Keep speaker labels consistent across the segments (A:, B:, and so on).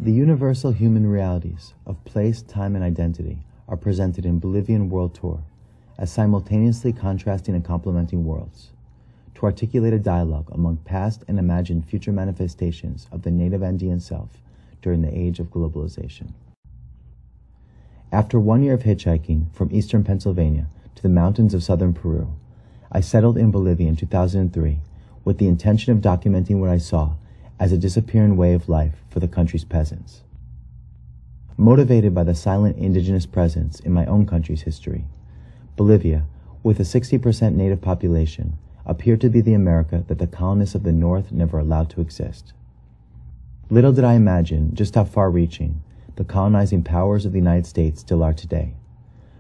A: The universal human realities of place, time, and identity are presented in Bolivian World Tour as simultaneously contrasting and complementing worlds, to articulate a dialogue among past and imagined future manifestations of the native Andean self during the age of globalization. After 1 year of hitchhiking from eastern Pennsylvania to the mountains of southern Peru, I settled in Bolivia in 2003 with the intention of documenting what I saw as a disappearing way of life for the country's peasants. Motivated by the silent indigenous presence in my own country's history, Bolivia, with a 60% native population, appeared to be the America that the colonists of the North never allowed to exist. Little did I imagine just how far-reaching the colonizing powers of the United States still are today.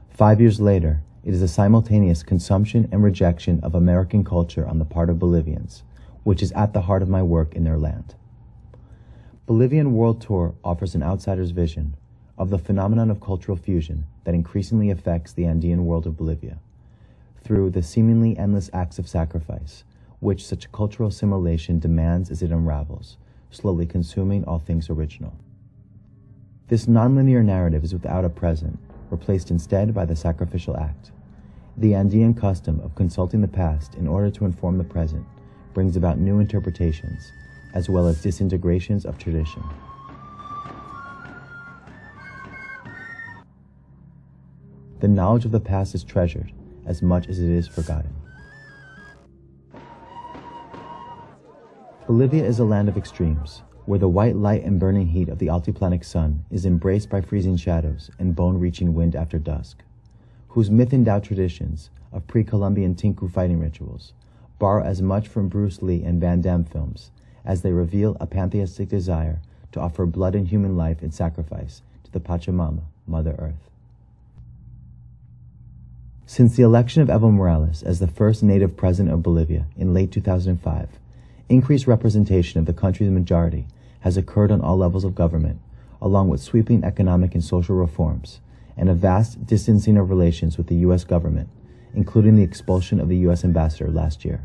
A: 5 years later, it is a simultaneous consumption and rejection of American culture on the part of Bolivians, which is at the heart of my work in their land. Bolivian World Tour offers an outsider's vision of the phenomenon of cultural fusion that increasingly affects the Andean world of Bolivia, through the seemingly endless acts of sacrifice, which such cultural assimilation demands as it unravels, slowly consuming all things original. This nonlinear narrative is without a present, replaced instead by the sacrificial act. The Andean custom of consulting the past in order to inform the present brings about new interpretations, as well as disintegrations of tradition. The knowledge of the past is treasured as much as it is forgotten. Bolivia is a land of extremes, where the white light and burning heat of the altiplanic sun is embraced by freezing shadows and bone-reaching wind after dusk, whose myth-endowed traditions of pre-Columbian Tinku fighting rituals borrow as much from Bruce Lee and Van Damme films as they reveal a pantheistic desire to offer blood and human life in sacrifice to the Pachamama, Mother Earth. Since the election of Evo Morales as the first native president of Bolivia in late 2005, increased representation of the country's majority has occurred on all levels of government, along with sweeping economic and social reforms, and a vast distancing of relations with the U.S. government, including the expulsion of the U.S. ambassador last year.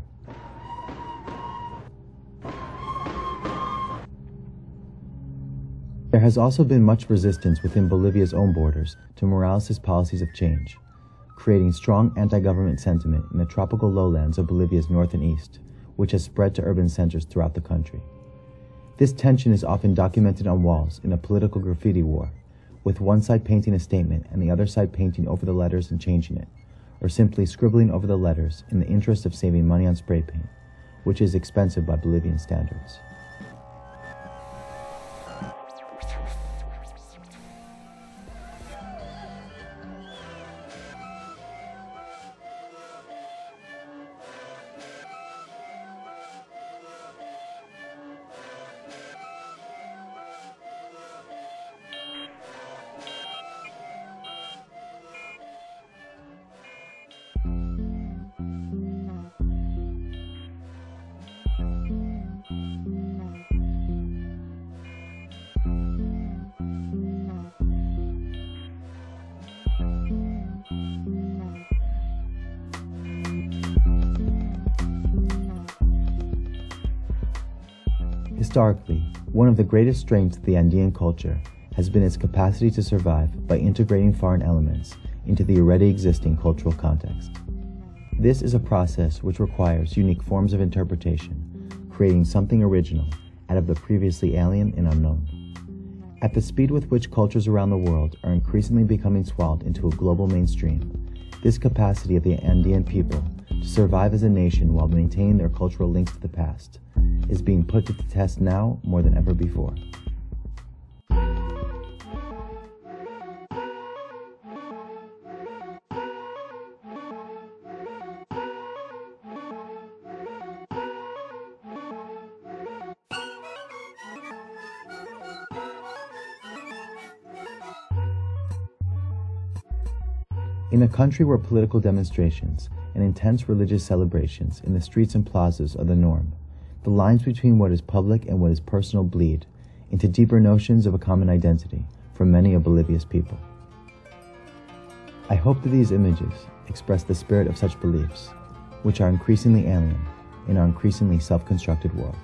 A: There has also been much resistance within Bolivia's own borders to Morales' policies of change, creating strong anti-government sentiment in the tropical lowlands of Bolivia's north and east, which has spread to urban centers throughout the country. This tension is often documented on walls in a political graffiti war, with one side painting a statement and the other side painting over the letters and changing it, or simply scribbling over the letters in the interest of saving money on spray paint, which is expensive by Bolivian standards. Historically, one of the greatest strengths of the Andean culture has been its capacity to survive by integrating foreign elements into the already existing cultural context. This is a process which requires unique forms of interpretation, creating something original out of the previously alien and unknown. At the speed with which cultures around the world are increasingly becoming swallowed into a global mainstream, this capacity of the Andean people to survive as a nation while maintaining their cultural links to the past is being put to the test now more than ever before. In a country where political demonstrations and intense religious celebrations in the streets and plazas are the norm, the lines between what is public and what is personal bleed into deeper notions of a common identity for many of Bolivia's people. I hope that these images express the spirit of such beliefs, which are increasingly alien in our increasingly self-constructed world.